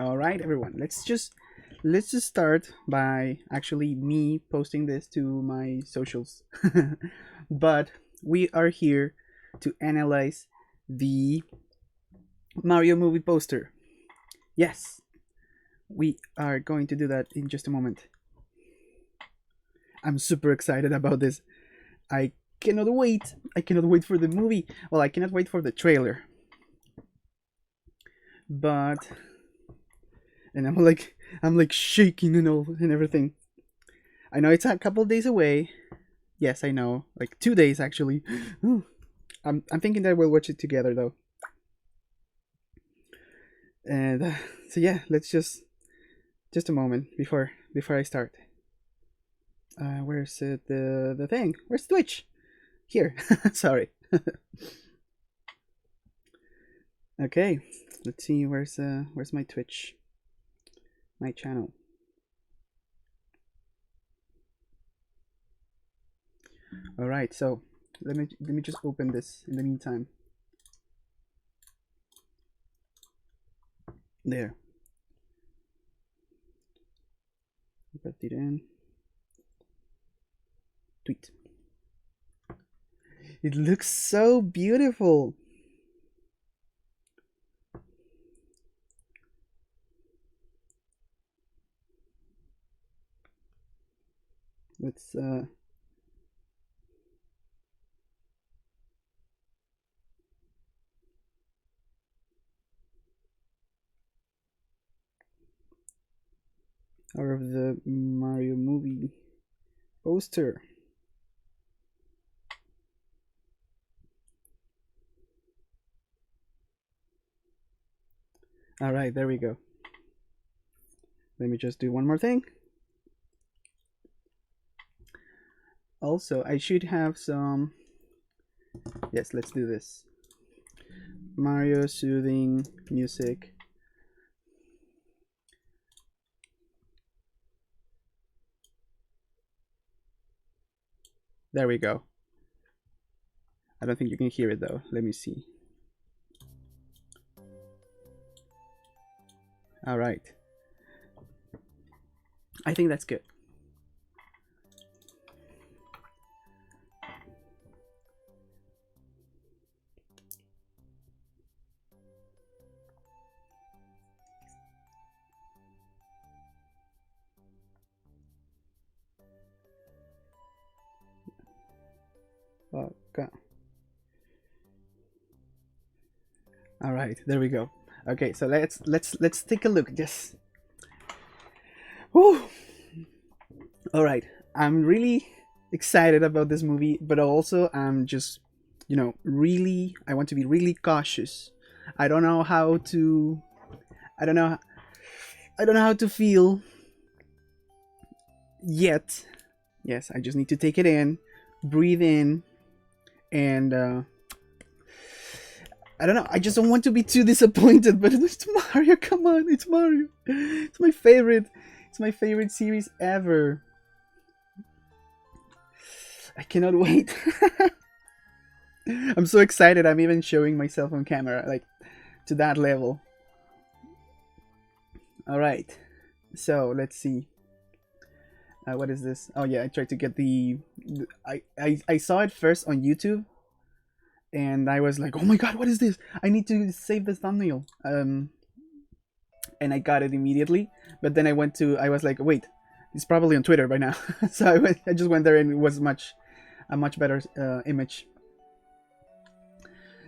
All right, everyone. Let's just start by actually me posting this to my socials. But we are here to analyze the Mario movie poster. Yes, we are going to do that in just a moment. I'm super excited about this. I cannot wait. I cannot wait for the movie. Well, I cannot wait for the trailer. But and I'm like shaking and all and everything. I know it's a couple days away. Yes, I know. Like 2 days actually. I'm thinking that we'll watch it together though. And so yeah, let's just a moment before I start. Where's the thing? Where's Twitch? Here. Sorry. Okay. Let's see. Where's my Twitch? My channel. All right. So let me just open this in the meantime. There. Put it in. Tweet. It looks so beautiful. Let's out of the Mario movie poster. All right, there we go. Let me just do one more thing. Also, I should have some. Yes, let's do this. Mario soothing music. There we go. I don't think you can hear it though. Let me see. All right. I think that's good. Okay. All right, there we go. Okay, so let's take a look. Yes. Whew. All right, I'm really excited about this movie, but also I'm just, really I want to be really cautious. I don't know how to. I don't know. I don't know how to feel yet. Yes, I just need to take it in, breathe in, and I don't know. I just don't want to be too disappointed. But it's Mario. Come on, it's Mario. It's my favorite. It's my favorite series ever. I cannot wait. I'm so excited. I'm even showing myself on camera, like to that level. All right. So let's see. What is this? Oh yeah, I tried to get I saw it first on YouTube, and I was like, oh my god, what is this? I need to save the thumbnail. And I got it immediately. But then I was like, wait, it's probably on Twitter by now. So I just went there, and it was a much better image.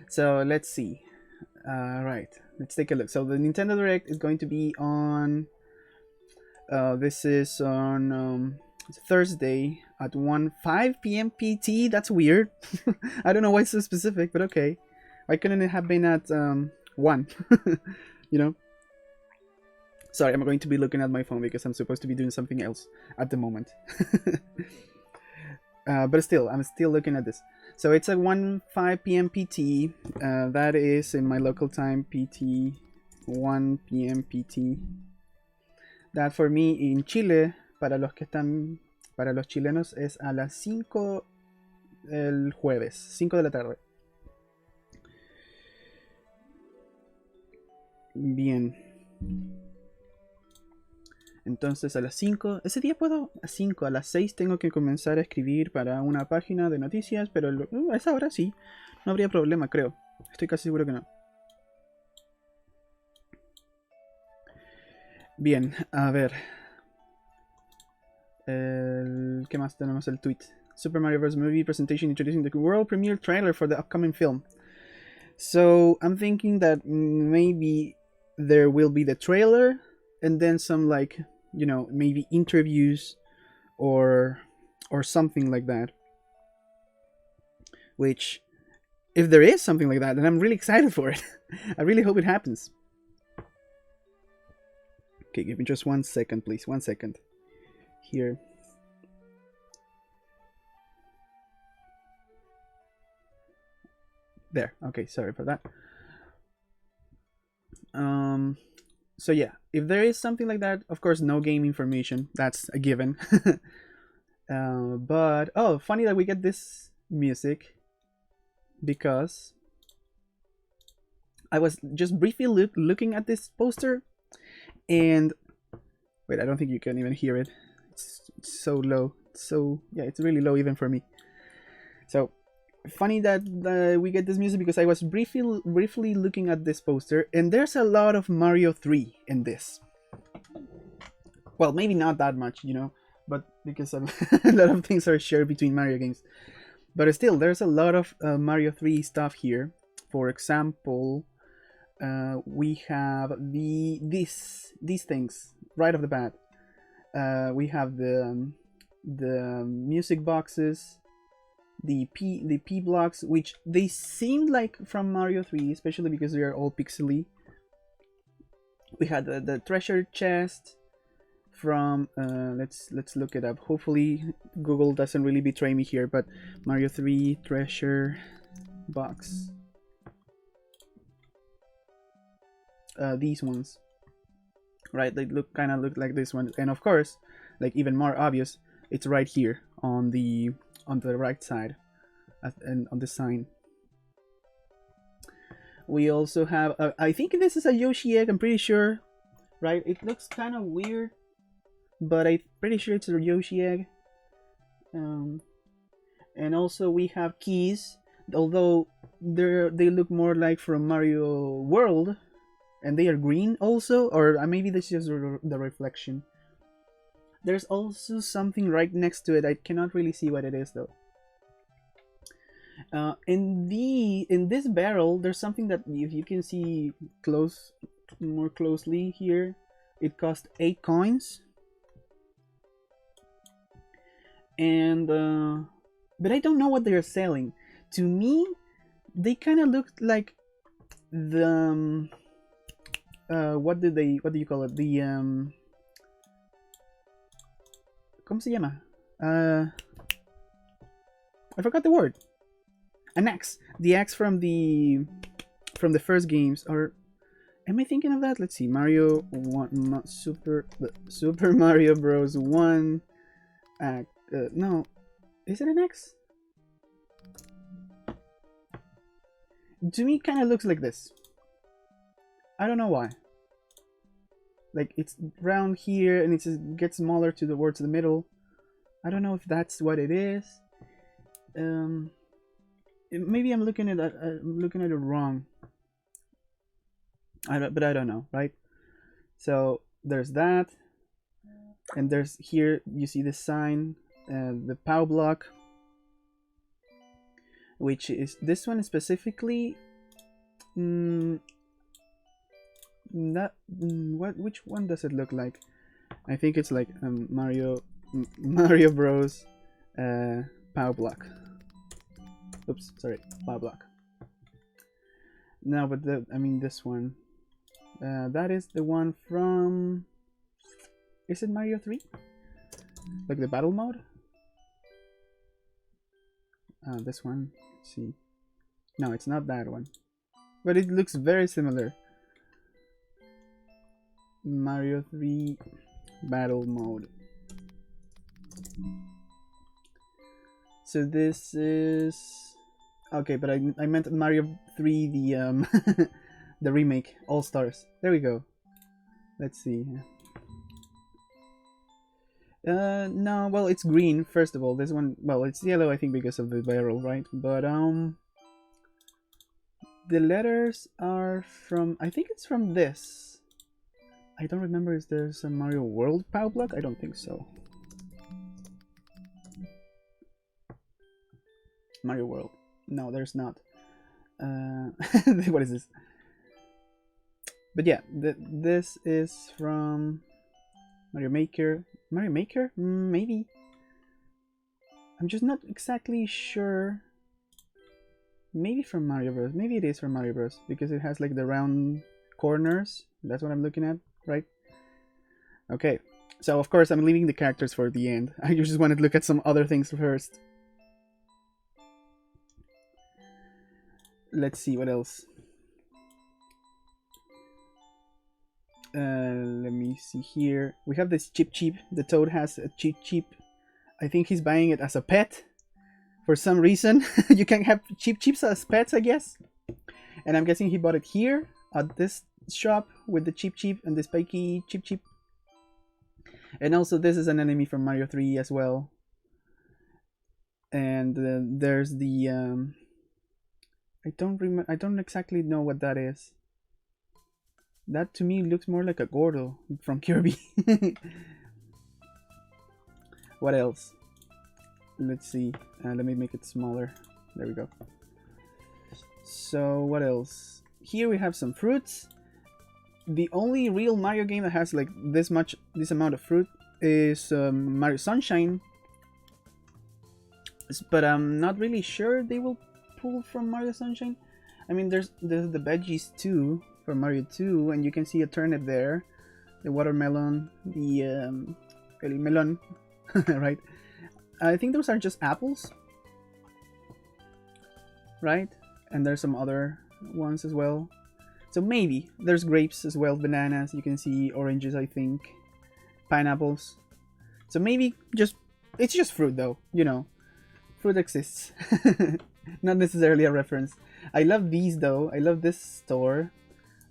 So let's see. Right, let's take a look. So the Nintendo Direct is going to be on. This is on Thursday at 5 p.m. PT. That's weird. I don't know why it's so specific, but okay. Why couldn't it have been at 1? You know? Sorry, I'm going to be looking at my phone because I'm supposed to be doing something else at the moment. But still, I'm still looking at this. So it's at 5 p.m. PT. That is in my local time, PT, 1 p.m. PT. That for me in Chile, para los chilenos es a las 5 el jueves, 5 de la tarde. Bien. Entonces a las 5, ese día puedo, a 5, a las 6 tengo que comenzar a escribir para una página de noticias, pero a esa hora sí, no habría problema, creo. Estoy casi seguro que no. Bien, a ver. ¿Qué más tenemos? El tweet. Super Mario Bros. Movie presentation introducing the world premiere trailer for the upcoming film. So I'm thinking that maybe there will be the trailer and then some, like, you know, maybe interviews or something like that. Which, if there is something like that, then I'm really excited for it. I really hope it happens. Okay, give me just 1 second, please. 1 second. Here. There. Okay, sorry for that. So yeah, if there is something like that, of course, no game information. That's a given. But oh, funny that we get this music because I was just briefly looking at this poster, and wait, I don't think you can even hear it. It's so low. So yeah, it's really low even for me. So funny that we get this music because I was briefly looking at this poster, and there's a lot of Mario 3 in this. Well, maybe not that much, you know, but because a lot of things are shared between Mario games. But still, there's a lot of Mario 3 stuff here. For example, we have these things right off the bat. We have the music boxes, the P blocks, which they seem like from Mario 3, especially because they are all pixely. We had the treasure chest from let's look it up. Hopefully Google doesn't really betray me here, but Mario 3 treasure box. These ones, right? They kind of look like this one, and of course, like even more obvious, it's right here on the right side, and on the sign. We also have I think this is a Yoshi egg. I'm pretty sure, right? It looks kind of weird, but I'm pretty sure it's a Yoshi egg. And also we have keys, although they look more like from Mario World, and they are green also, or maybe this is just the reflection. There's also something right next to it. I cannot really see what it is though. In this barrel, there's something that if you can see more closely here, it cost 8 coins. And but I don't know what they're selling. To me, they kind of look like the what do you call it? The ¿Cómo se llama? I forgot the word. An axe. The axe from the first games. Or am I thinking of that? Let's see. Mario 1 Super Mario Bros. 1 no. Is it an axe? To me, it kind of looks like this. I don't know why. Like, it's round here and it just gets smaller towards the middle. I don't know if that's what it is. Maybe I'm looking at it wrong. But I don't know, right? So there's that, and there's here you see the sign, the POW block, which is this one specifically. Which one does it look like? I think it's like Mario Bros. POW block. Oops, sorry, POW block. No, but I mean this one. That is the one from. Is it Mario 3? Like the battle mode? This one. Let's see. No, it's not that one. But it looks very similar. Mario 3 battle mode. So this is okay, but I meant Mario 3 the the remake, All Stars. There we go. Let's see. No, well, it's green, first of all. This one, well, it's yellow, I think, because of the barrel, right? But, the letters are from, I think it's from this. I don't remember if there's a Mario World POW block. I don't think so. Mario World. No, there's not. What is this? But yeah, this is from Mario Maker. Mario Maker? Maybe. I'm just not exactly sure. Maybe from Mario Bros. Maybe it is from Mario Bros. Because it has like the round corners. That's what I'm looking at, right? Okay. So of course I'm leaving the characters for the end. I just wanted to look at some other things first. Let's see what else. Let me see here. We have this Chip Chip. The Toad has a Chip Chip. I think he's buying it as a pet for some reason. You can have Chip Chips as pets, I guess. And I'm guessing he bought it here at this shop with the Chip Chip and the spiky Chip Chip. And also this is an enemy from Mario 3 as well. And there's the I don't exactly know what that is. That to me looks more like a Gordo from Kirby. What else? Let's see. Let me make it smaller. There we go. So what else? Here we have some fruits. The only real Mario game that has like this amount of fruit is Mario Sunshine. But I'm not really sure they will pull from Mario Sunshine. I mean, there's the veggies too from Mario 2, and you can see a turnip there, the watermelon, the el melon, right? I think those are just apples, right? And there's some other ones as well. So maybe there's grapes as well, bananas. You can see oranges, I think, pineapples. So maybe it's just fruit though, you know. Fruit exists. Not necessarily a reference. I love these though. I love this store,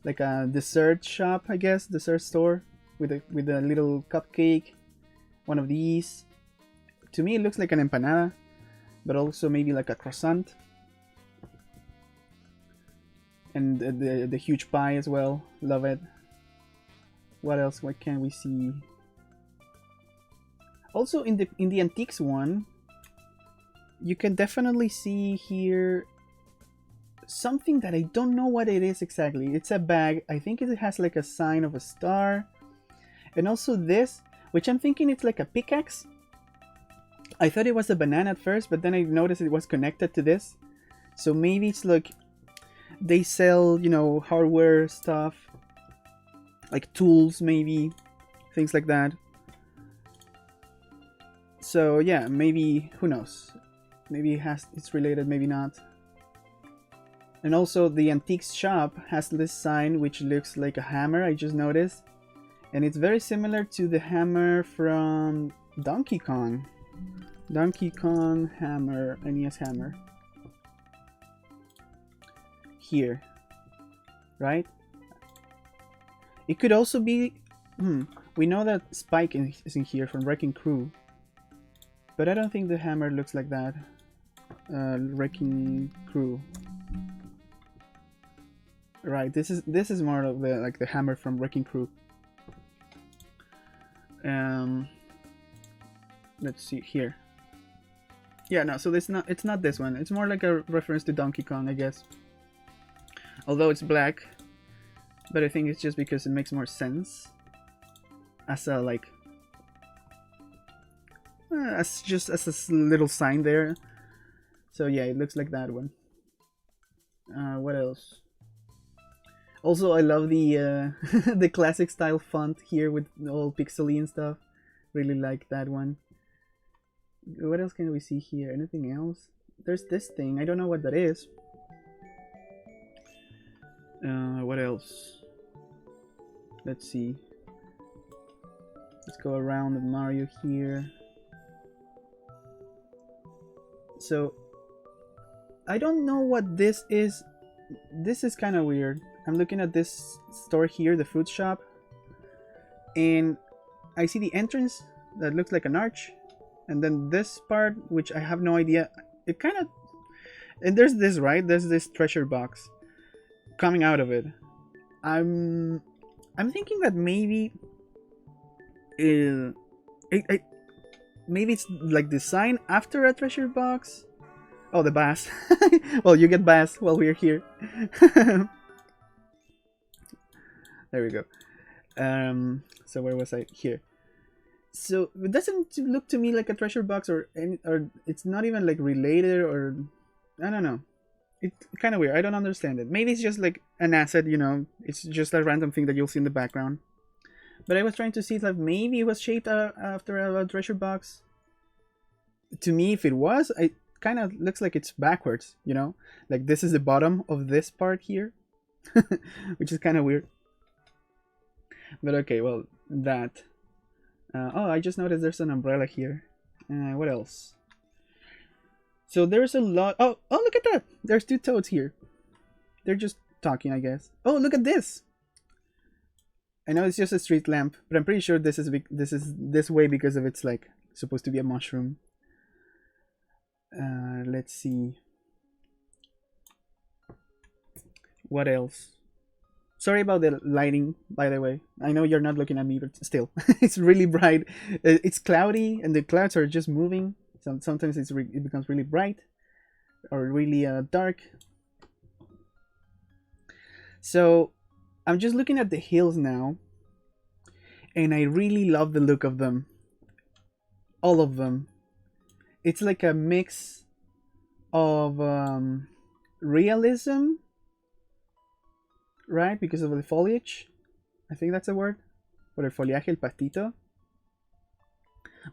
like a dessert shop, I guess, dessert store with a little cupcake. One of these. To me, it looks like an empanada, but also maybe like a croissant. And the huge pie as well. Love it. What else? What can we see? Also in the antiques one, you can definitely see here something that I don't know what it is exactly. It's a bag. I think it has like a sign of a star. And also this, which I'm thinking it's like a pickaxe. I thought it was a banana at first, but then I noticed it was connected to this. So maybe it's like they sell, you know, hardware stuff, like tools maybe, things like that. So yeah, maybe, who knows? Maybe it's related, maybe not. And also the antiques shop has this sign which looks like a hammer, I just noticed. And it's very similar to the hammer from Donkey Kong. Donkey Kong hammer, NES hammer. Here. Right? It could also be... we know that Spike is in here from Wrecking Crew. But I don't think the hammer looks like that. Wrecking Crew. Right, this is more of the hammer from Wrecking Crew. Let's see here. Yeah, no, so it's not this one. It's more like a reference to Donkey Kong, I guess. Although it's black, but I think it's just because it makes more sense as a like as a little sign there. So yeah, it looks like that one. What else? Also, I love the the classic style font here with all pixely and stuff. Really like that one. What else can we see here? Anything else? There's this thing. I don't know what that is. What else? Let's see. Let's go around the Mario here. So, I don't know what this is. This is kind of weird. I'm looking at this store here, the fruit shop, and I see the entrance that looks like an arch, and then this part, which I have no idea. It kind of, and there's this, right? There's this treasure box coming out of it. I'm thinking that maybe maybe it's like design after a treasure box. Oh, the bass. Well, you get bass while we're here. There we go. So where was I? Here. So it doesn't look to me like a treasure box, or it's not even like related, or I don't know. It's kind of weird. I don't understand it. Maybe it's just like an asset, you know. It's just a random thing that you'll see in the background. But I was trying to see if like maybe it was shaped after a treasure box. To me, if it was, it kind of looks like it's backwards, you know? Like this is the bottom of this part here, which is kind of weird. But okay, well, that. Oh, I just noticed there's an umbrella here. What else? So there's a lot. Oh, look at that! There's two toads here. They're just talking, I guess. Oh, look at this! I know it's just a street lamp, but I'm pretty sure this is this way because of it's like supposed to be a mushroom. Let's see. What else? Sorry about the lighting, by the way. I know you're not looking at me, but still, it's really bright. It's cloudy, and the clouds are just moving. Sometimes it becomes really bright, or really dark. So I'm just looking at the hills now, and I really love the look of them. All of them. It's like a mix of realism, right? Because of the foliage. I think that's a word. Por el follaje, el pastito.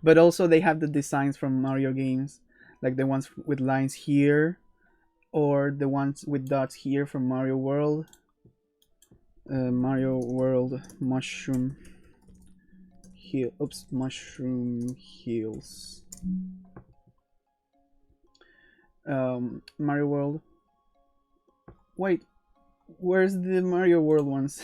But also they have the designs from Mario games, like the ones with lines here, or the ones with dots here from Mario World. Mario World Mushroom Hill. Oops, Mushroom Hills. Mario World. Wait, where's the Mario World ones?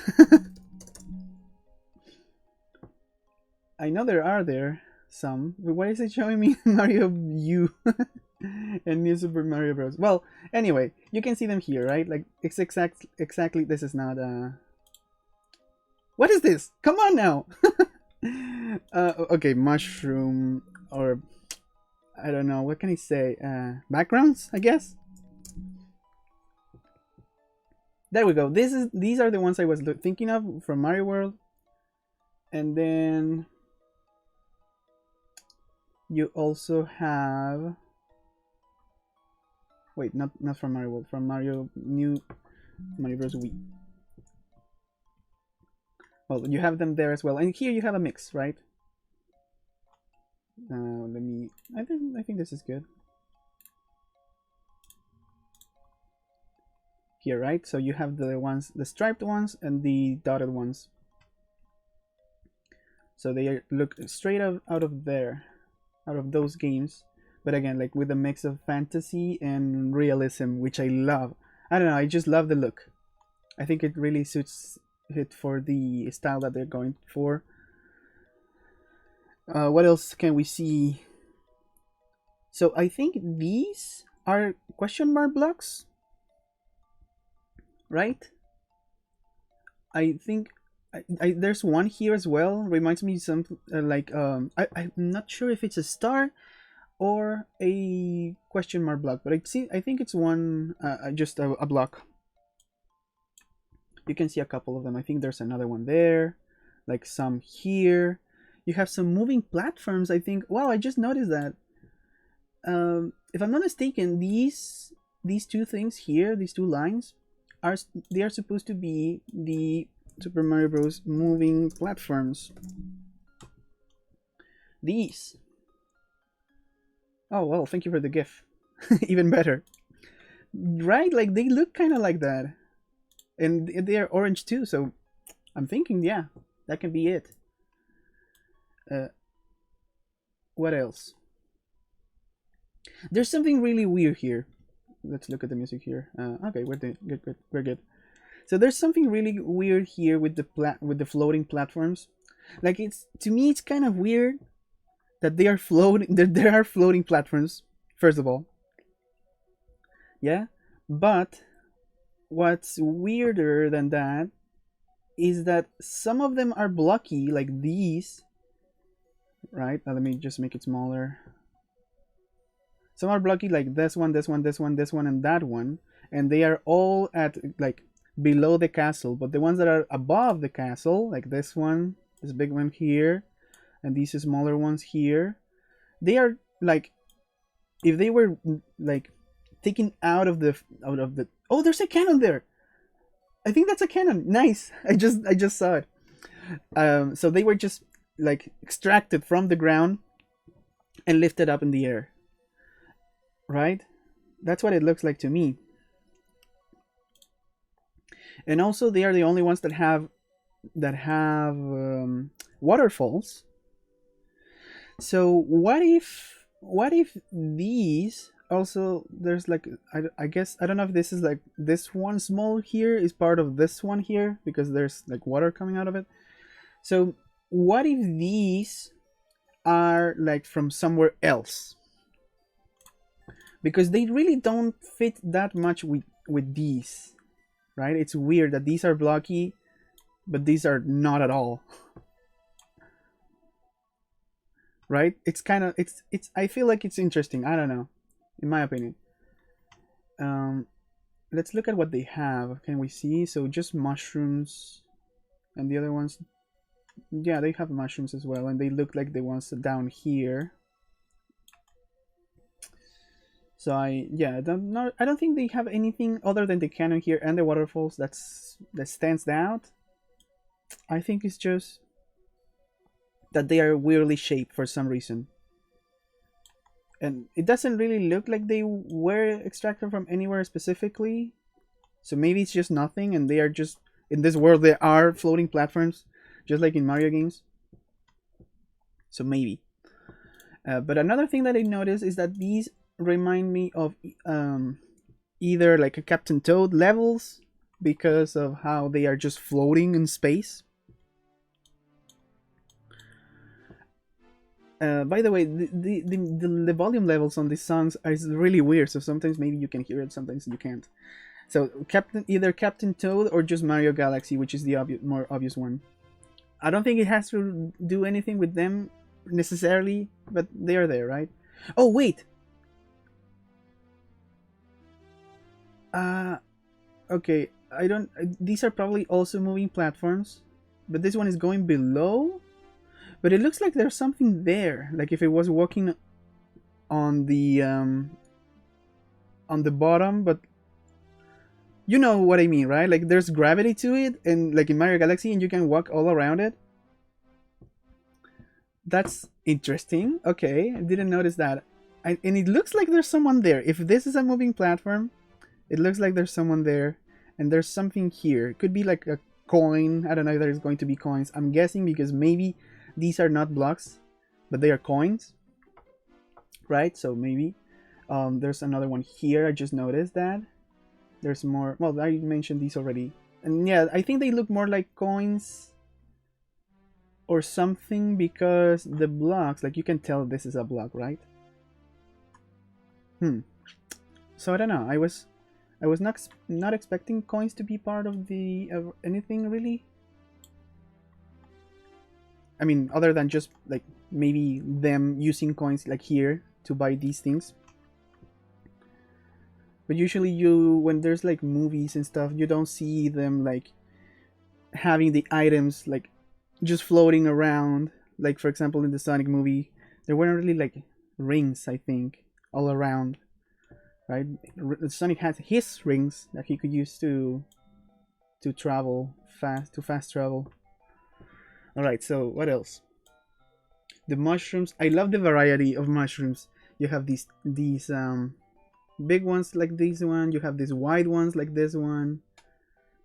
I know there some, but why is it showing me Mario U and New Super Mario Bros? Well, anyway, you can see them here, right? Like it's exactly. This is not What is this? Come on now. Okay, mushroom, or I don't know, what can I say? Backgrounds, I guess. There we go. These are the ones I was thinking of from Mario World. And then you also have, wait, not from Mario World, from Mario Bros. Wii. Well, you have them there as well, and here you have a mix, right? Let me. I think this is good. Here, right? So you have the ones, the striped ones, and the dotted ones. So they look straight out of there, out of those games. But again, like with a mix of fantasy and realism, which I love. I don't know. I just love the look. I think it really suits it for the style that they're going for. What else can we see? So I think these are question mark blocks, right? I think there's one here as well. Reminds me something like I'm not sure if it's a star or a question mark block, but I think it's one just a block. You can see a couple of them. I think there's another one there, like some here. You have some moving platforms, I think. Wow, I just noticed that. If I'm not mistaken, these two things here, these two lines, are supposed to be the Super Mario Bros. Moving platforms. These. Oh, well, thank you for the GIF. Even better. Right? Like, they look kind of like that. And they're orange too, so I'm thinking, yeah, that can be it. What else? There's something really weird here. Let's look at the music here. Okay, we're good. We're good. So there's something really weird here with the floating platforms. Like, to me it's kind of weird that they are floating. There are floating platforms, first of all. Yeah, but what's weirder than that is that some of them are blocky, like these. Right? Now let me just make it smaller. Some are blocky, like this one, this one, this one, this one, and that one, and they are all at like below the castle. But the ones that are above the castle, like this one, this big one here, and these smaller ones here, they are like, if they were like taken out of the oh, there's a cannon there. I think that's a cannon. Nice. I just saw it. So they were just like extracted from the ground and lifted up in the air. Right? That's what it looks like to me. And also, they are the only ones that have waterfalls. So what if these also, there's like, I guess, I don't know if this is like this one small here is part of this one here, because there's like water coming out of it. So what if these are like from somewhere else? Because they really don't fit that much with these, right? It's weird that these are blocky, but these are not at all. Right? It's kind of, it's I feel like it's interesting. I don't know, in my opinion. Let's look at what they have. Can we see? So just mushrooms, and the other ones, yeah, they have mushrooms as well, and they look like the ones down here. So I don't think they have anything other than the cannon here and the waterfalls that stands out. I think it's just that they are weirdly shaped for some reason. And it doesn't really look like they were extracted from anywhere specifically. So maybe it's just nothing, and they are just, in this world there are floating platforms, just like in Mario games. So maybe. But another thing that I noticed is that these remind me of either like a Captain Toad levels, because of how they are just floating in space. By the way, the volume levels on these songs are really weird, so sometimes maybe you can hear it, sometimes you can't. So either Captain Toad or just Mario Galaxy, which is the more obvious one. I don't think it has to do anything with them necessarily, but they are there, right? Oh wait. Okay. These are probably also moving platforms, but this one is going below. But it looks like there's something there, like if it was walking on the bottom, but you know what I mean, right? Like there's gravity to it, and like in Mario Galaxy, and you can walk all around it. That's interesting. Okay, I didn't notice that. And it looks like there's someone there. If this is a moving platform, it looks like there's someone there, and there's something here. It could be like a coin. I don't know if there's going to be coins. I'm guessing because maybe these are not blocks, but they are coins, right? So maybe there's another one here. I just noticed that there's more. Well, I mentioned these already, and yeah, I think they look more like coins or something, because the blocks, like you can tell this is a block, right? So I don't know. I was not expecting coins to be part of anything really. I mean, other than just like maybe them using coins like here to buy these things. But usually when there's like movies and stuff, you don't see them like having the items like just floating around. Like for example in the Sonic movie, there weren't really like rings, I think, all around. Right? Sonic has his rings that he could use to travel fast travel. Alright, so what else? The mushrooms. I love the variety of mushrooms. You have these big ones like this one. You have these wide ones like this one.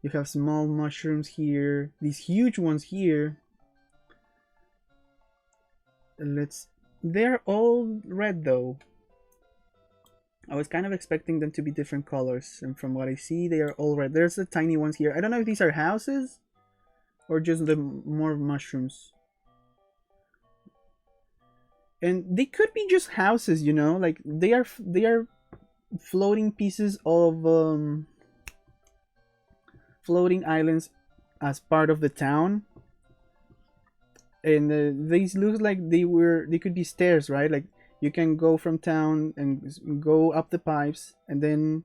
You have small mushrooms here. These huge ones here. They're all red though. I was kind of expecting them to be different colors, and from what I see, they are all red. There's the tiny ones here. I don't know if these are houses or just the more mushrooms. and they could be just houses, you know, like they are floating pieces of floating islands as part of the town. And these look like they could be stairs, right? Like you can go from town and go up the pipes and then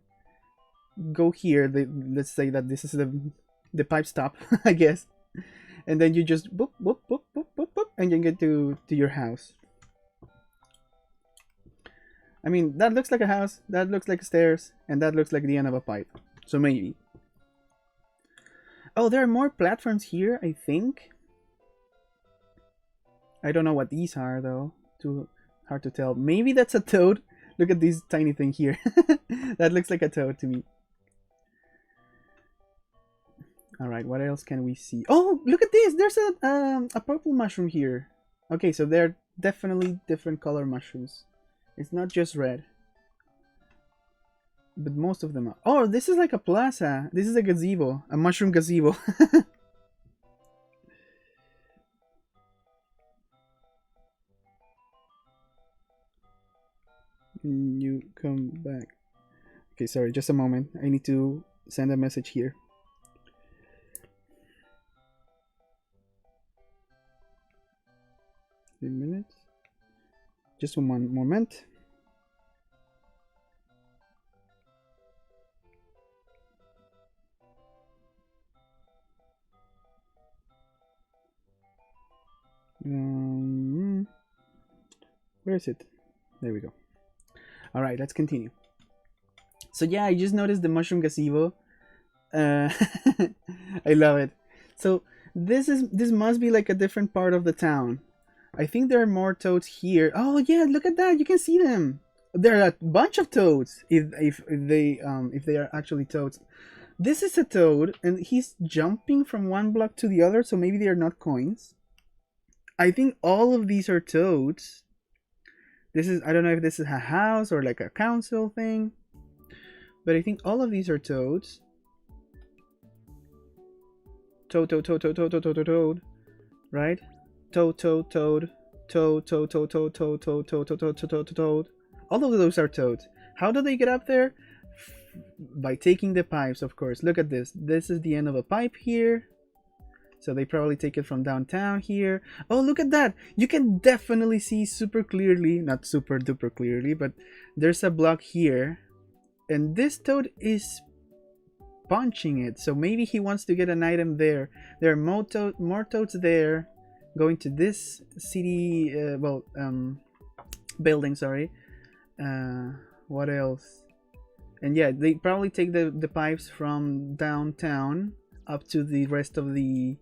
go here. Let's say that this is the pipe stop, I guess, and then you just boop boop boop boop boop boop, and you get to your house. I mean, that looks like a house, that looks like stairs, and that looks like the end of a pipe. So maybe. Oh, there are more platforms here, I think. I don't know what these are though. Too hard to tell. Maybe that's a toad. Look at this tiny thing here. That looks like a toad to me. All right, what else can we see? Oh, look at this. There's a purple mushroom here. Okay, so they're definitely different color mushrooms. It's not just red. But most of them are. Oh, this is like a plaza. This is a gazebo, a mushroom gazebo. You come back. Okay, sorry, just a moment. I need to send a message here. A minute. Just one moment. Where is it? There we go. All right, let's continue. So yeah, I just noticed the mushroom gazebo. I love it. So this must be like a different part of the town. I think there are more toads here. Oh yeah, look at that! You can see them. There are a bunch of toads. If they are actually toads. This is a toad, and he's jumping from one block to the other. So maybe they are not coins. I think all of these are toads. This is, I don't know if this is a house or like a council thing, but I think all of these are toads. Toad, toad, toad, toad, toad, toad, toad, toad, right? Toad, toad, toad, toad, toad, toad, toad, toad, toad, toad, toad, toad, toad, toad. All of those are toads. How do they get up there? By taking the pipes, of course. Look at this. This is the end of a pipe here. So they probably take it from downtown here. Oh, look at that! You can definitely see super clearly, not super duper clearly, but there's a block here. And this toad is punching it. So maybe he wants to get an item there. There are more toads there. Going to this city, building, sorry. What else? And yeah, they probably take the pipes from downtown up to the rest of the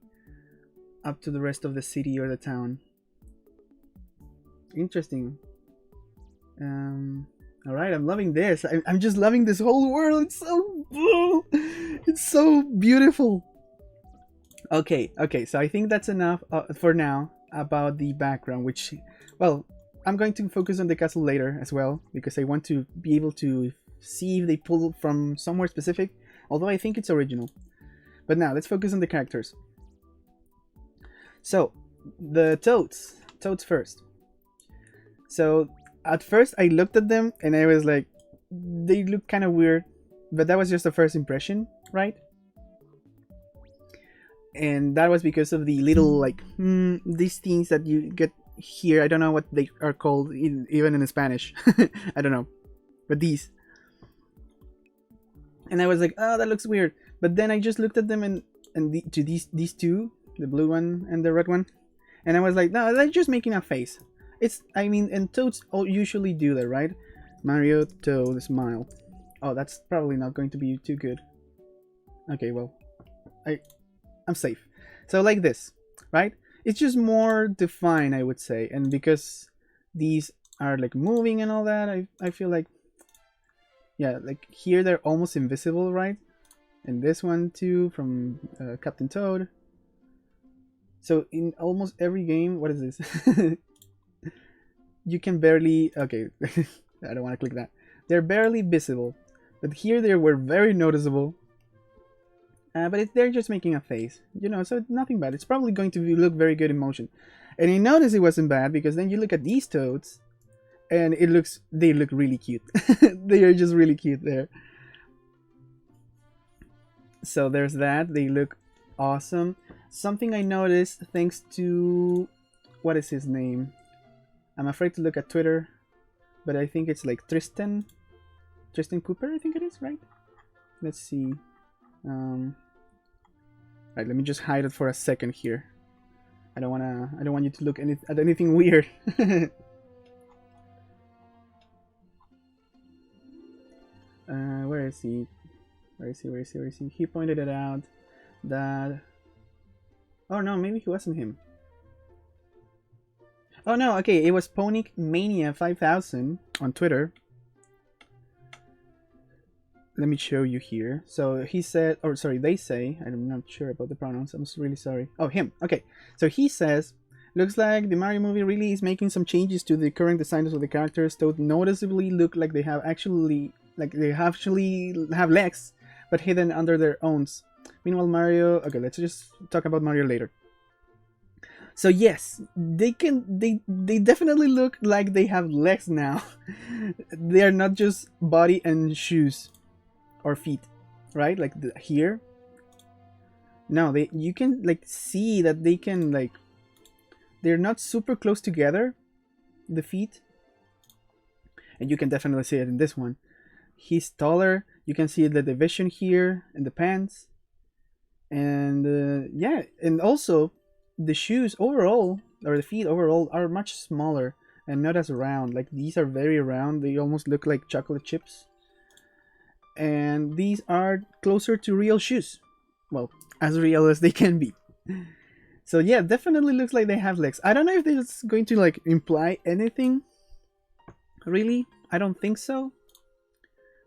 city or the town. Interesting. All right, I'm loving this. I'm just loving this whole world. It's so beautiful. Okay, so I think that's enough for now about the background, which, well, I'm going to focus on the castle later as well, because I want to be able to see if they pull from somewhere specific, although I think it's original. But now, let's focus on the characters. So, the toads first. So, at first I looked at them and I was like, they look kind of weird, but that was just the first impression, right? And that was because of the little, like, these things that you get here. I don't know what they are called, even in Spanish. I don't know. But these. And I was like, oh, that looks weird. But then I just looked at them and to these two, the blue one and the red one. And I was like, no, they're just making a face. I mean, and toads usually do that, right? Mario, Toad, smile. Oh, that's probably not going to be too good. Okay, well, I'm safe. So like this, right? It's just more defined, I would say. And because these are like moving and all that, I feel like, yeah, like here they're almost invisible, right? And this one too, from Captain Toad. So in almost every game, what is this? You can barely, okay, I don't want to click that. They're barely visible, but here they were very noticeable. But they're just making a face, you know, so nothing bad. It's probably going to look very good in motion. And I noticed it wasn't bad because then you look at these toads and they look really cute. They are just really cute there. So there's that. They look awesome. Something I noticed thanks to, what is his name? I'm afraid to look at Twitter, but I think it's like Tristan Cooper, I think it is, right? Let's see. Right, let me just hide it for a second here. I don't want you to look at anything weird. Where is he? Where is he? He pointed it out that... Oh no, maybe it wasn't him. Oh no, okay, it was Ponic Mania 5000 on Twitter. Let me show you here. So he said, or sorry, they say, I'm not sure about the pronouns, I'm really sorry. Oh, him, okay. So he says, looks like the Mario movie really is making some changes to the current designs of the characters, though noticeably look like they actually have legs, but hidden under their owns. Meanwhile, Mario, okay, let's just talk about Mario later. So yes, they definitely look like they have legs now. They are not just body and shoes or feet, right? Like here. No, you can like see that they can like, they're not super close together, the feet. And you can definitely see it in this one. He's taller. You can see the division here in the pants. And yeah, and also the shoes overall, or the feet overall, are much smaller and not as round. Like these are very round. They almost look like chocolate chips. And these are closer to real shoes. Well, as real as they can be. So yeah, definitely looks like they have legs. I don't know if this is going to like imply anything. Really, I don't think so.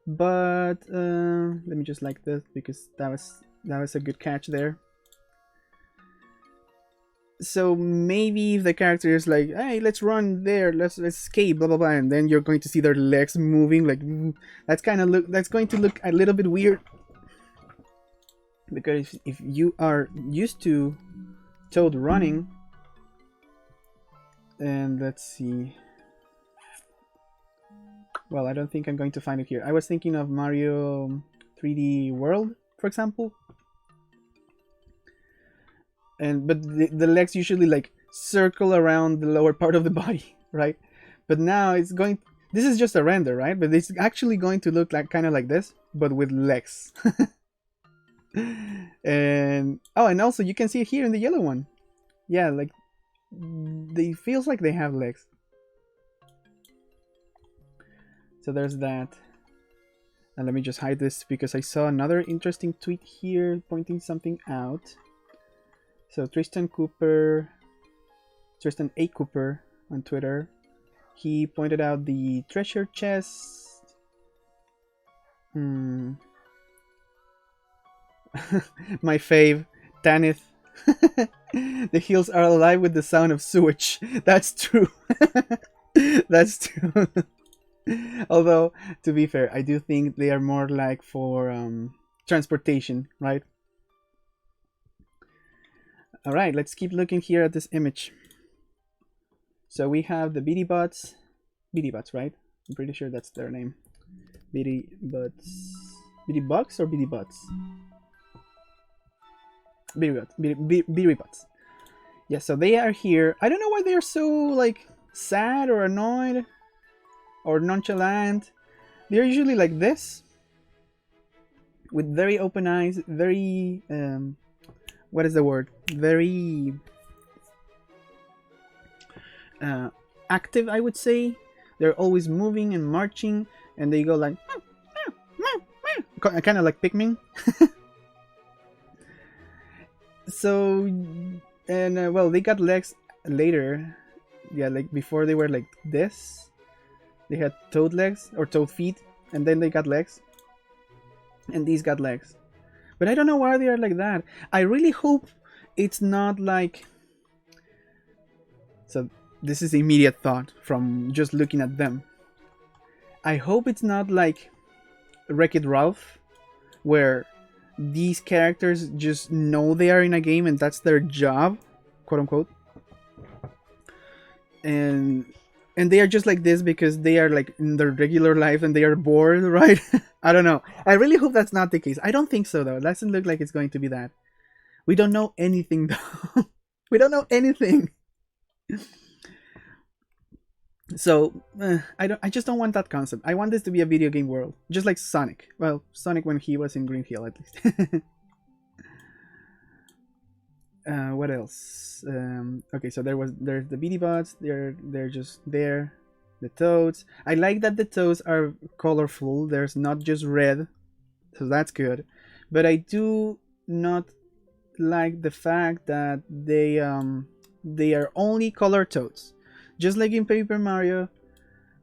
But let me just like this because that was a good catch there. So maybe if the character is like, hey, let's run there, let's escape, blah blah blah, and then you're going to see their legs moving, like that's going to look a little bit weird. Because if you are used to Toad running, and let's see. Well, I don't think I'm going to find it here. I was thinking of Mario 3D World, for example. But the legs usually like circle around the lower part of the body, right? But now it's going... This is just a render, right? But it's actually going to look like kind of like this, but with legs. And oh, and also you can see it here in the yellow one. Yeah, like they feels like they have legs. So there's that. And let me just hide this because I saw another interesting tweet here pointing something out. So Tristan A. Cooper on Twitter, he pointed out the treasure chest. My fave, Tanith. The hills are alive with the sound of sewage. That's true. That's true. Although, to be fair, I do think they are more like for transportation, right? Alright, let's keep looking here at this image. So we have the Beady Bots, right? I'm pretty sure that's their name. Beady Bugs or Beady Bots? Beady Bots. Yeah, so they are here. I don't know why they are so like sad or annoyed or nonchalant. They're usually like this, with very open eyes, very what is the word? Very active, I would say. They're always moving and marching, and they go like kind of like Pikmin. So, and well, they got legs later. Yeah, like before they were like this. They had toad legs or toad feet, and then they got legs. And these got legs. But I don't know why they are like that. I really hope it's not like... So this is immediate thought from just looking at them. I hope it's not like Wreck-It Ralph, where these characters just know they are in a game and that's their job, quote unquote. and they are just like this because they are like in their regular life and they are bored, right? I don't know. I really hope that's not the case. I don't think so though. It doesn't look like it's going to be that. We don't know anything though. We don't know anything. So I just don't want that concept. I want this to be a video game world, just like Sonic. Well, Sonic when he was in Green Hill, at least. What else? Okay, so there's the BD bots. They're just there. The toads. I like that the toads are colorful. There's not just red, so that's good. But I do not like the fact that they are only color toads. Just like in Paper Mario,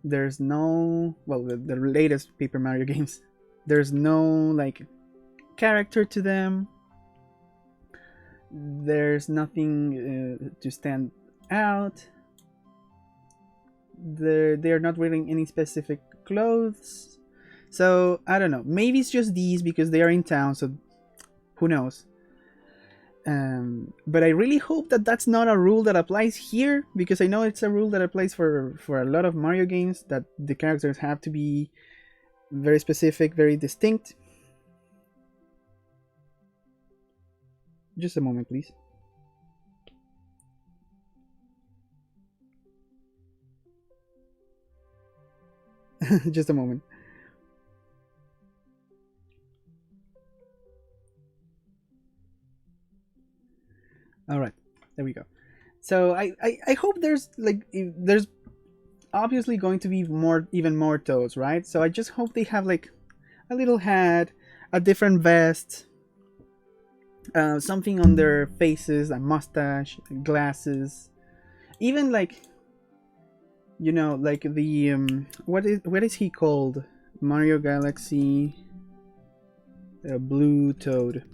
there's no, well, the latest Paper Mario games, there's no like character to them. There's nothing to stand out. They're not wearing any specific clothes. So I don't know. Maybe it's just these because they are in town. So who knows? But I really hope that that's not a rule that applies here, because I know it's a rule that applies for a lot of Mario games, that the characters have to be very specific, very distinct. Just a moment, please. Just a moment. All right, there we go. So I hope there's there's obviously going to be even more toads, right? So I just hope they have like a little hat, a different vest, something on their faces, a mustache, glasses, even like, you know, like the what is he called? Mario Galaxy Blue Toad.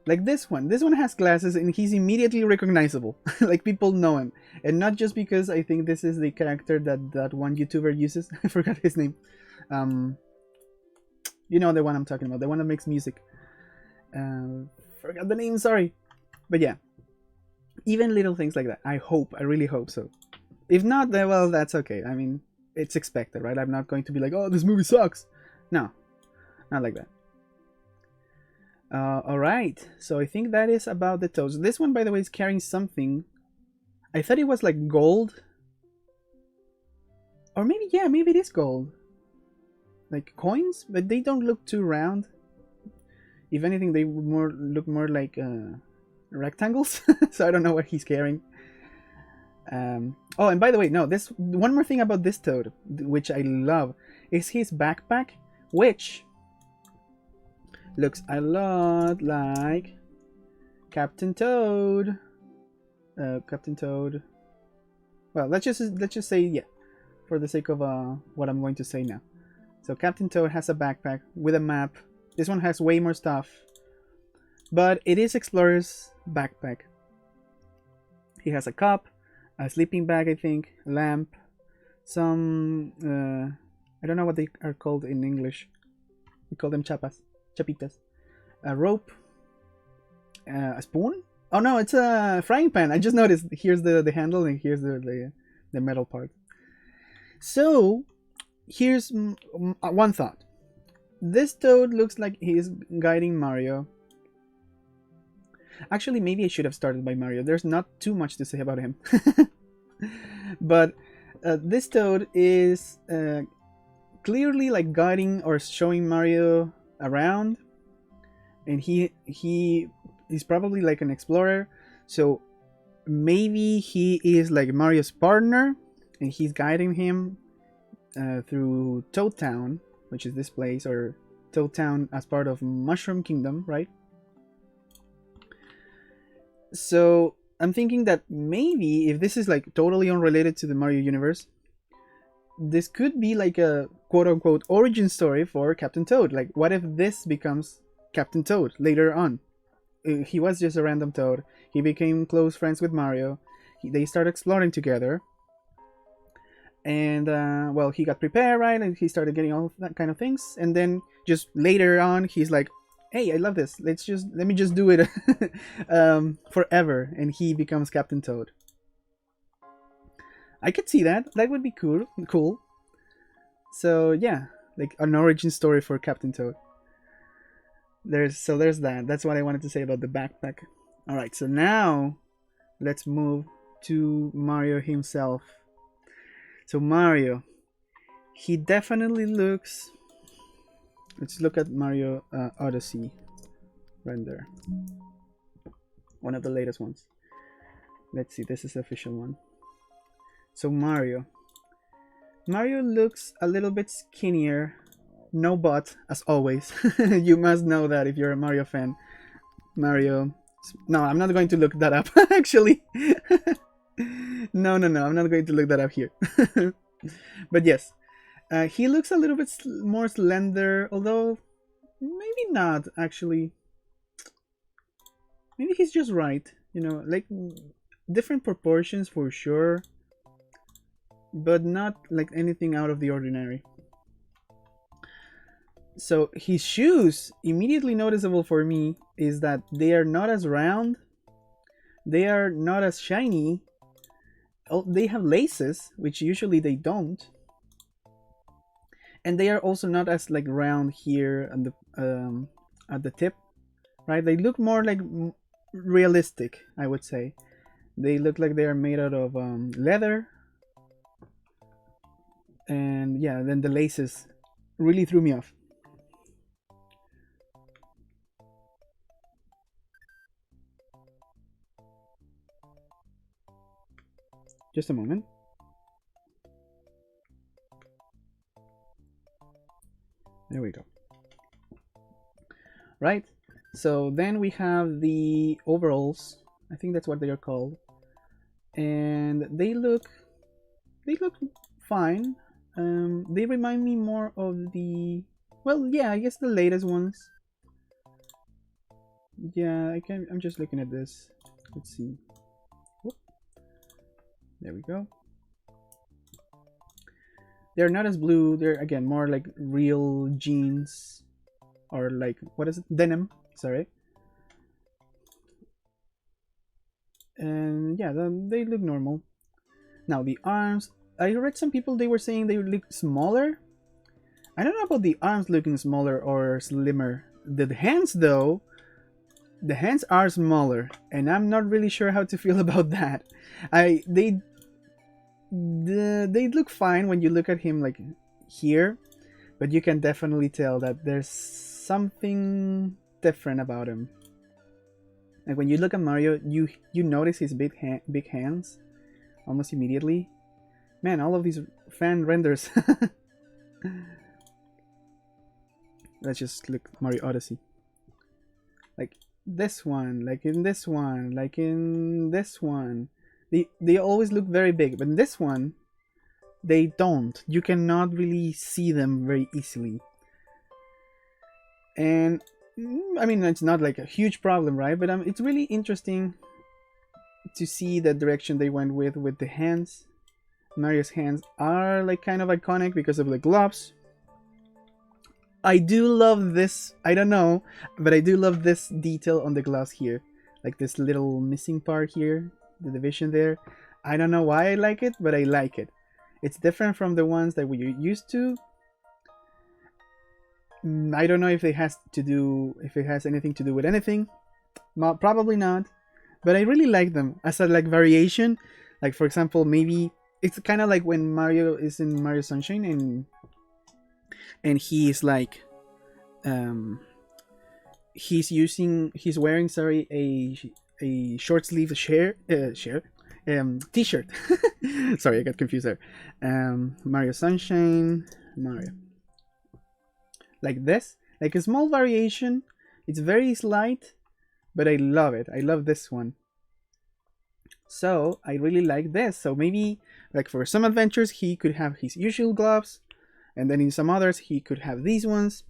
Like this one has glasses and he's immediately recognizable. Like people know him, and not just because I think this is the character that one YouTuber uses. I forgot his name. You know the one I'm talking about, the one that makes music. Forgot the name, sorry. But yeah, even little things like that. I really hope so. If not, then well, that's okay. I mean, it's expected, right? I'm not going to be like, oh, this movie sucks. No, not like that. Alright, so I think that is about the toes. This one, by the way, is carrying something. I thought it was like gold. Or maybe, yeah, maybe it is gold. Like coins, but they don't look too round. If anything, they would look more like rectangles. So I don't know what he's carrying. Oh, and by the way, no, this one more thing about this toad, which I love, is his backpack, which looks a lot like Captain Toad. Captain Toad. Well, let's just say yeah, for the sake of what I'm going to say now. So Captain Toad has a backpack with a map. This one has way more stuff, but it is Explorer's backpack. He has a cup, a sleeping bag, I think, a lamp, some I don't know what they are called in English. We call them chapitas. A rope, a spoon. Oh no, it's a frying pan. I just noticed. Here's the handle and here's the metal part. So here's one thought. This toad looks like he's guiding Mario. Actually, maybe I should have started by Mario. There's not too much to say about him. But this toad is clearly like guiding or showing Mario around, and he's probably like an explorer. So maybe he is like Mario's partner, and he's guiding him through Toad Town, which is this place, or Toad Town as part of Mushroom Kingdom, right? So I'm thinking that maybe if this is like totally unrelated to the Mario universe, this could be like a quote-unquote origin story for Captain Toad. Like, what if this becomes Captain Toad later on? He was just a random toad. He became close friends with Mario. They started exploring together. And, well, he got prepared, right? And he started getting all that kind of things. And then just later on, he's like, hey, I love this. Let me just do it forever. And he becomes Captain Toad. I could see that. That would be cool. Cool. So yeah, like an origin story for Captain Toad. There's that. That's what I wanted to say about the backpack. All right, so now let's move to Mario himself. So Mario, he definitely looks. Let's look at Mario Odyssey render. One of the latest ones. Let's see, this is the official one. So Mario looks a little bit skinnier. No butt, as always. You must know that if you're a Mario fan. Mario. No, I'm not going to look that up, actually. No, I'm not going to look that up here. But yes, he looks a little bit more slender, although maybe not, actually. Maybe he's just right. You know, like different proportions for sure, but not like anything out of the ordinary. So his shoes, immediately noticeable for me, is that they are not as round, they are not as shiny. Oh, they have laces, which usually they don't, and they are also not as like round here at the tip, right? They look more like realistic, I would say. They look like they are made out of leather, and yeah, then the laces really threw me off. Just a moment. There we go. Right, so then we have the overalls. I think that's what they are called, and they look fine. They remind me more of the, well, yeah, I guess the latest ones. Yeah, I'm just looking at this. Let's see. Whoop. There we go. They're not as blue. They're again more like real jeans, or like, what is it? Denim. Sorry. And yeah, they look normal. Now the arms. I read some people, they were saying they look smaller. I don't know about the arms looking smaller or slimmer. The hands though, the hands are smaller, and I'm not really sure how to feel about that. They look fine when you look at him like here, but you can definitely tell that there's something different about him. Like when you look at Mario, you notice his big hands almost immediately. Man, all of these fan renders. Let's just look Mario Odyssey. Like this one, like in this one, like in this one. They always look very big, but in this one, they don't. You cannot really see them very easily. And I mean, it's not like a huge problem, right? But it's really interesting to see the direction they went with the hands. Mario's hands are like kind of iconic because of the gloves. I do love this. I don't know, but I do love this detail on the gloves here, like this little missing part here, the division there. I don't know why I like it, but I like it. It's different from the ones that we're used to. I don't know if it has anything to do with anything. Probably not, but I really like them as a like variation. Like for example, maybe it's kind of like when Mario is in Mario Sunshine and he's like he's wearing a short sleeve t-shirt. Sorry, I got confused there. Mario Sunshine, Mario. Like this, like a small variation. It's very slight, but I love it. I love this one. So I really like this. So maybe like for some adventures he could have his usual gloves, and then in some others he could have these ones.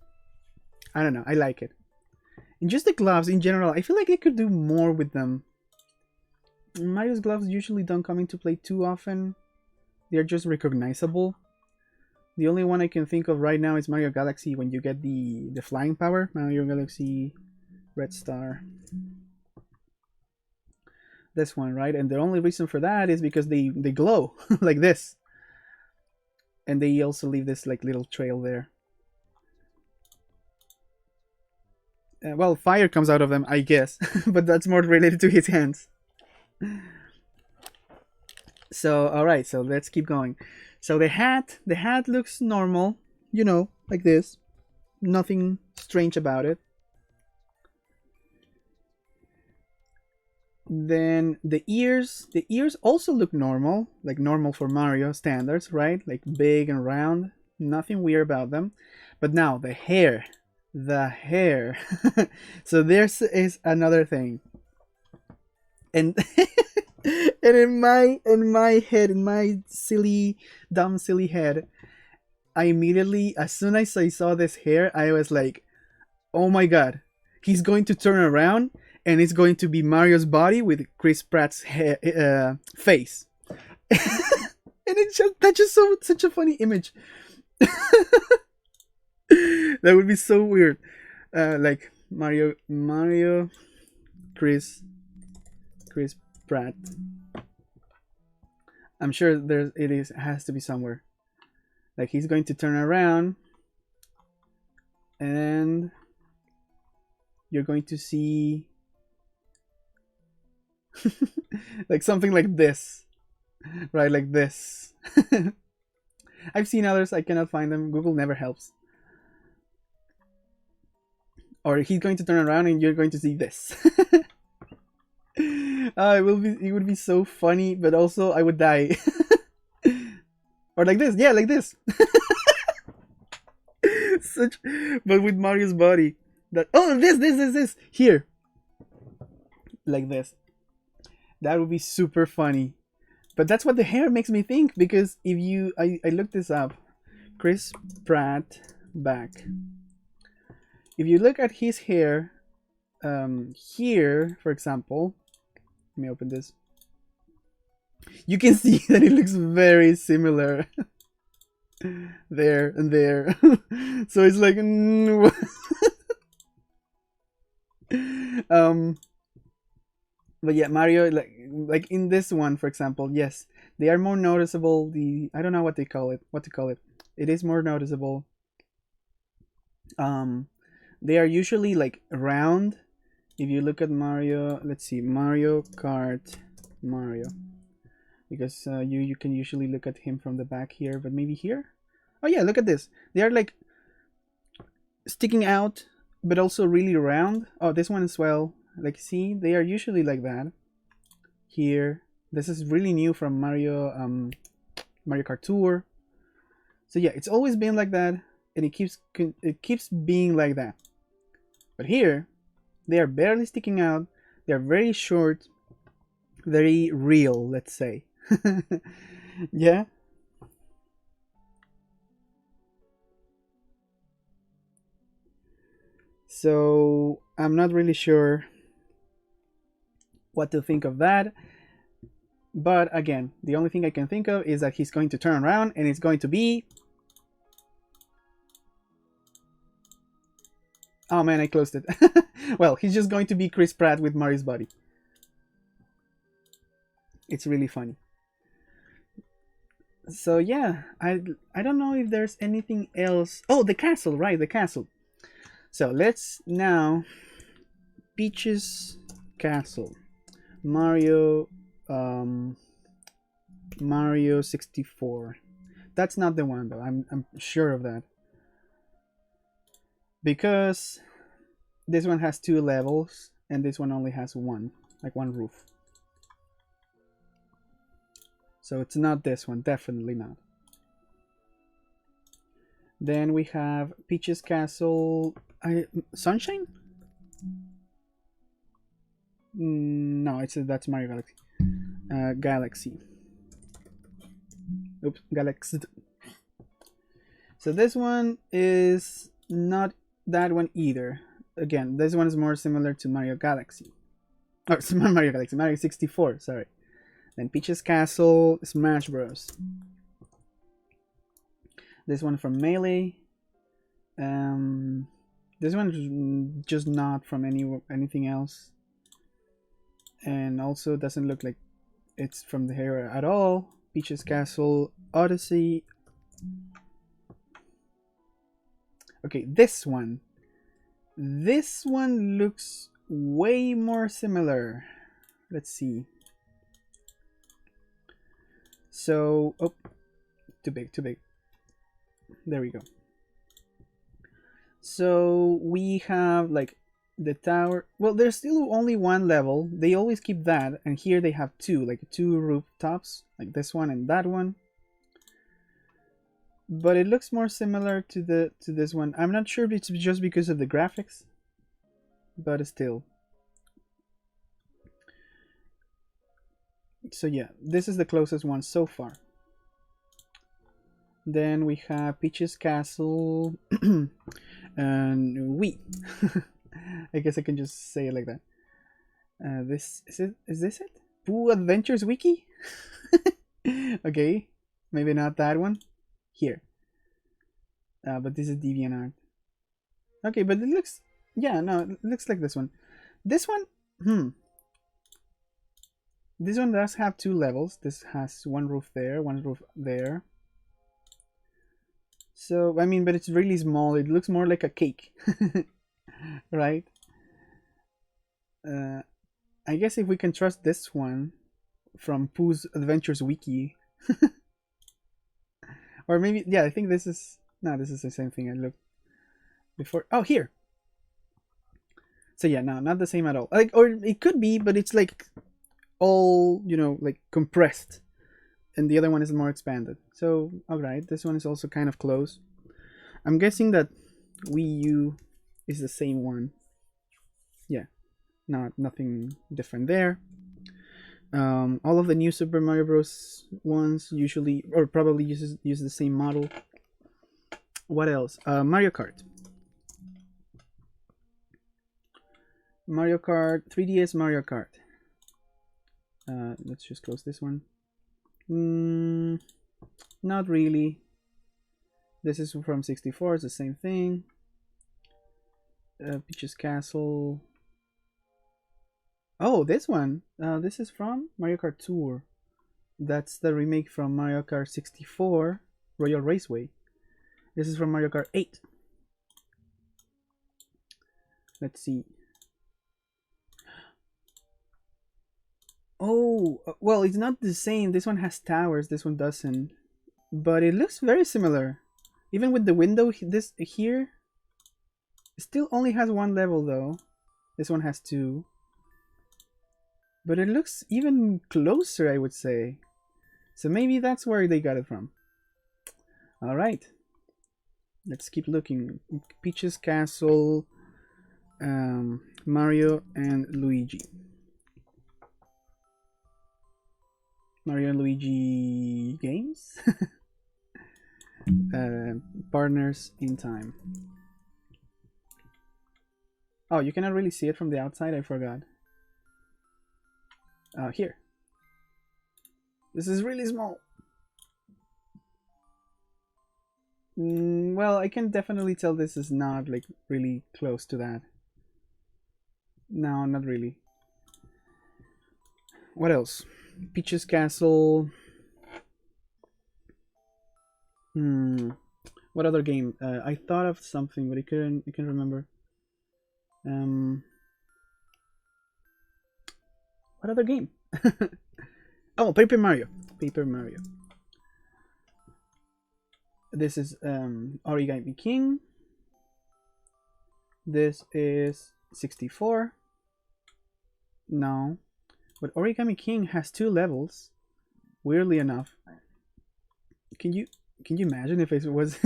I don't know, I like it. And just the gloves in general, I feel like they could do more with them. Mario's gloves usually don't come into play too often. They're just recognizable. The only one I can think of right now is Mario Galaxy, when you get the flying power. Mario Galaxy Red Star. This one, right? And the only reason for that is because they glow like this, and they also leave this like little trail there. Well, fire comes out of them, I guess, but that's more related to his hands. So, all right, so let's keep going. So the hat looks normal, you know, like this. Nothing strange about it. Then the ears also look normal, like normal for Mario standards, right? Like big and round, nothing weird about them. But now the hair. So this is another thing. And and in my head, in my dumb silly head, I immediately, as soon as I saw this hair, I was like, oh my god, he's going to turn around and it's going to be Mario's body with Chris Pratt's face. And that's just such a funny image. That would be so weird. Like Mario, Chris Pratt. I'm sure it has to be somewhere. Like he's going to turn around, and you're going to see like something like this, right? Like this. I've seen others. I cannot find them. Google never helps. Or he's going to turn around and you're going to see this. It would be so funny, but also I would die. Or like this, yeah, like this. But with Mario's body. This here, like this. That would be super funny. But that's what the hair makes me think, because if I looked this up, Chris Pratt back. If you look at his hair, here, for example, let me open this. You can see that it looks very similar. There and there. So it's like, but yeah, Mario, like in this one, for example, yes, they are more noticeable. I don't know what to call it. It is more noticeable. They are usually like round. If you look at Mario, let's see, Mario Kart Mario, because you can usually look at him from the back here, but maybe here. Oh yeah, look at this. They are like sticking out, but also really round. Oh, this one as well. Like, see, they are usually like that. Here, this is really new from Mario Kart Tour. So yeah, it's always been like that, and it keeps being like that. But here, they are barely sticking out. They are very short, very real, let's say. Yeah. So I'm not really sure what to think of that. But again, the only thing I can think of is that he's going to turn around and it's going to be... Oh man, I closed it. Well, he's just going to be Chris Pratt with Mario's body. It's really funny. So yeah, I don't know if there's anything else. Oh, the castle, right, the castle. So let's now... Peach's Castle. Mario 64. That's not the one though. I'm sure of that. Because this one has 2 levels and this one only has one, like one roof. So it's not this one, definitely not. Then we have Peach's Castle. Sunshine? No, that's Mario Galaxy. Galaxy. Oops, Galaxy. So this one is not that one either. Again, this one is more similar to Mario Galaxy. Or Mario Galaxy, Mario 64, sorry. Then Peach's Castle, Smash Bros. This one from Melee. This one is just not from anything else. and also doesn't look like it's from the era at all. Peach's Castle Odyssey. Okay, this one looks way more similar. Let's see. So, oh, too big. There we go. So we have like the tower. Well, there's still only one level. They always keep that, and here they have two, like two rooftops, like this one and that one. But it looks more similar to this one. I'm not sure if it's just because of the graphics, but still. So yeah, this is the closest one so far. Then we have Peach's Castle and we. I guess I can just say it like that. This is it. Is this it? Pooh Adventures Wiki. Okay, maybe not that one. Here. But this is DeviantArt. Okay, but it looks. Yeah, no, it looks like this one. This one. This one does have two levels. This has one roof there, one roof there. So, I mean, but it's really small. It looks more like a cake. Right? I guess if we can trust this one from Pooh's Adventures Wiki. Or maybe, yeah, I think this is... No, this is the same thing I looked before. Oh, here! So yeah, no, not the same at all. Like, or it could be, but it's like all, you know, like compressed. And the other one is more expanded. So, alright, this one is also kind of close. I'm guessing that Wii U is the same one. Yeah, nothing different there. All of the new Super Mario Bros. Ones usually, or probably use the same model. What else? Mario Kart. Mario Kart, 3DS Mario Kart. Let's just close this one. Not really. This is from 64, it's the same thing. Peach's Castle. Oh, this one. This is from Mario Kart Tour. That's the remake from Mario Kart 64, Royal Raceway. This is from Mario Kart 8. Let's see. Oh, well, it's not the same. This one has towers, this one doesn't. But it looks very similar. Even with the window, this here, it still only has one level though. This one has two. But it looks even closer, I would say. So maybe that's where they got it from. Alright. Let's keep looking. Peach's Castle, Mario and Luigi. Mario and Luigi games? Partners in time. Oh, you cannot really see it from the outside, I forgot. Here. This is really small. Well, I can definitely tell this is not like really close to that. No, not really. What else? Peach's Castle. What other game? I thought of something, but I couldn't remember. What other game? Oh, Paper Mario. Paper Mario. This is Origami King. This is 64. No. But Origami King has two levels. Weirdly enough. Can you imagine if it was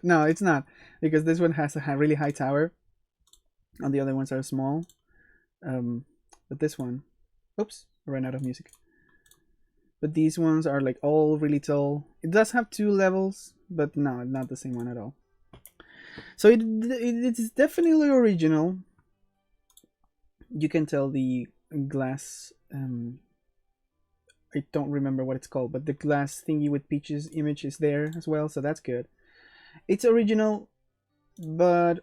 no, it's not, because this one has a really high tower and the other ones are small. But this one, oops, I ran out of music. But these ones are like all really tall. It does have two levels, but no, not the same one at all. So it's definitely original. You can tell the glass, I don't remember what it's called, but the glass thingy with Peach's image is there as well, so that's good. It's original, but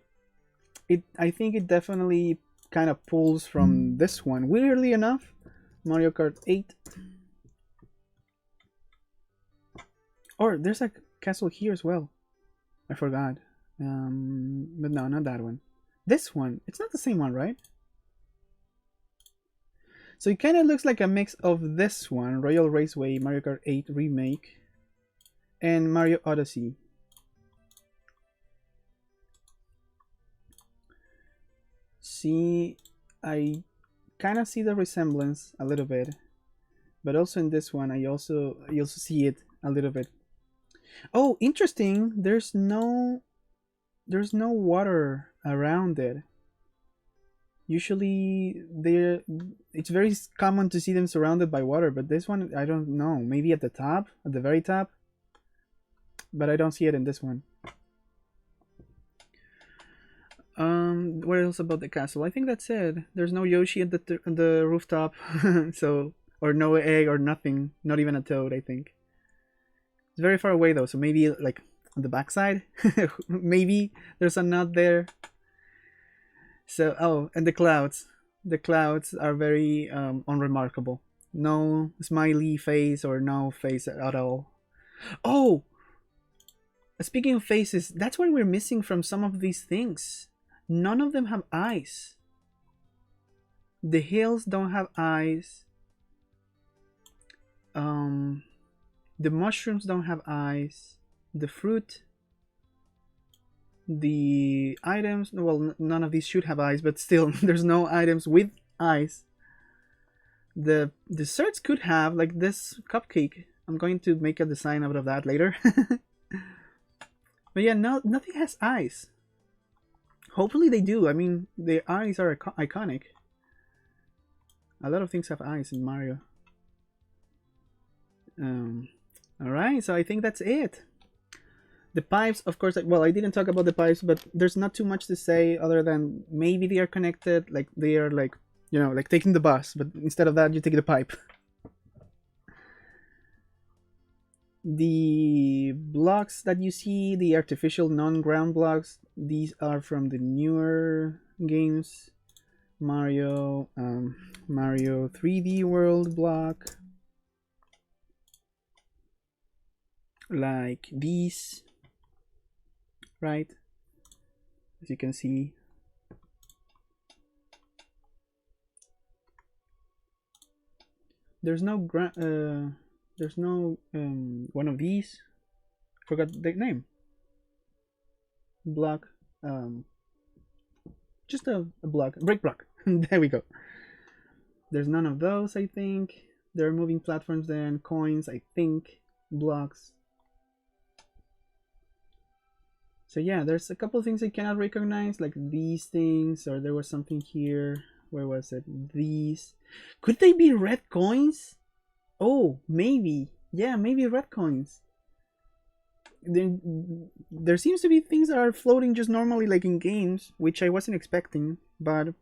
I think it definitely kind of pulls from this one, weirdly enough. Mario Kart 8. Or there's a castle here as well. I forgot. But no, not that one. This one. It's not the same one, right? So it kind of looks like a mix of this one, Royal Raceway, Mario Kart 8 Remake, and Mario Odyssey. See, I kind of see the resemblance a little bit, but also in this one, I also see it a little bit. Oh, interesting! There's no water around it. Usually, it's very common to see them surrounded by water, but this one, I don't know. Maybe at the top, at the very top, but I don't see it in this one. What else about the castle? I think that's it. There's no Yoshi at the rooftop, so, or no egg or nothing. Not even a toad, I think. It's very far away though, so maybe like on the backside. Maybe there's a nut there. So, oh, and the clouds. The clouds are very unremarkable. No smiley face or no face at all. Oh! Speaking of faces, that's what we're missing from some of these things. None of them have eyes. The hills don't have eyes. The mushrooms don't have eyes. The fruit, the items, well, none of these should have eyes, but still, there's no items with eyes. The desserts could have, like this cupcake. I'm going to make a design out of that later. But yeah, no, nothing has eyes. Hopefully they do. I mean, the eyes are iconic. A lot of things have eyes in Mario. Alright, so I think that's it. The pipes, of course, well, I didn't talk about the pipes, but there's not too much to say other than maybe they are connected, like they are like, you know, like taking the bus, but instead of that, you take the pipe. The blocks that you see, the artificial non-ground blocks, these are from the newer games. Mario 3D World block. Like these, right? As you can see. There's no one of these. Forgot the name. Block. Just a block, brick block. There we go. There's none of those, I think. There are moving platforms then, coins, I think, blocks. So yeah, there's a couple things I cannot recognize, like these things, or there was something here. Where was it? These. Could they be red coins? Oh, maybe. Yeah, maybe red coins. There seems to be things that are floating just normally like in games, which I wasn't expecting, but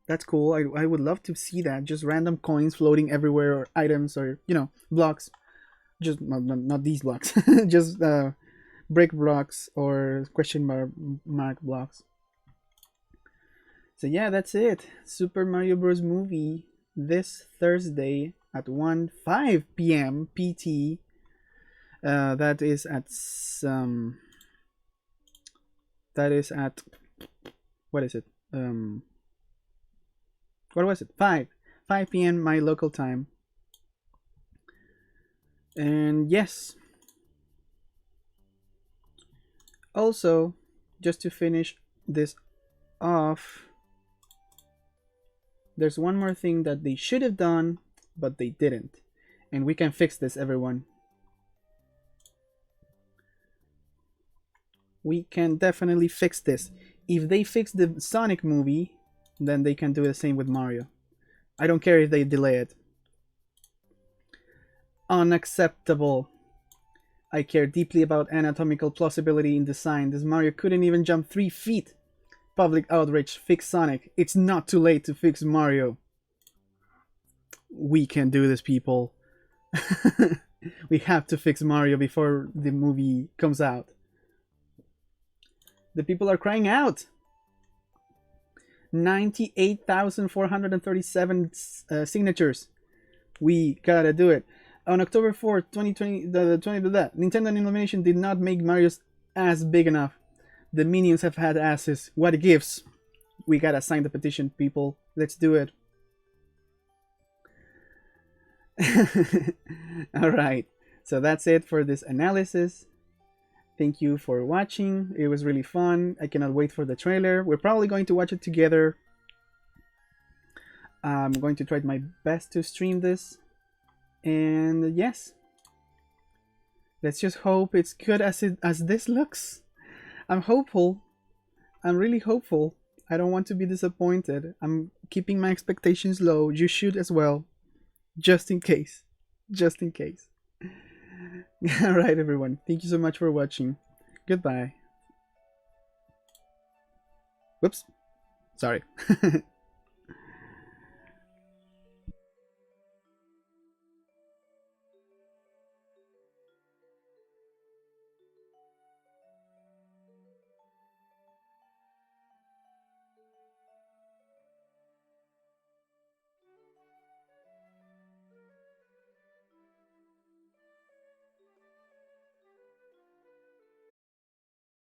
that's cool. I would love to see that. Just random coins floating everywhere, or items, or, you know, blocks. Just not these blocks. Just brick blocks or question mark blocks. So yeah, that's it. Super Mario Bros. Movie this Thursday at 1:05 p.m. PT. That is at what is it? What was it? 5 p.m. my local time. And yes. Also, just to finish this off, there's one more thing that they should have done, but they didn't. And we can fix this, everyone. We can definitely fix this. If they fix the Sonic movie, then they can do the same with Mario. I don't care if they delay it. Unacceptable. I care deeply about anatomical plausibility in design. This Mario couldn't even jump 3 feet. Public outrage. Fix Sonic. It's not too late to fix Mario. We can do this, people. We have to fix Mario before the movie comes out. The people are crying out. 98,437 signatures. We gotta do it. On October 4th, 2020, Nintendo and Illumination did not make Mario's ass big enough. The minions have had asses. What it gives. We gotta sign the petition, people. Let's do it. Alright, so that's it for this analysis. Thank you for watching. It was really fun. I cannot wait for the trailer. We're probably going to watch it together. I'm going to try my best to stream this. And yes, let's just hope it's good as this looks. I'm hopeful. I'm really hopeful. I don't want to be disappointed. I'm keeping my expectations low. You should as well. Just in case. Just in case. Alright, everyone. Thank you so much for watching. Goodbye. Whoops. Sorry.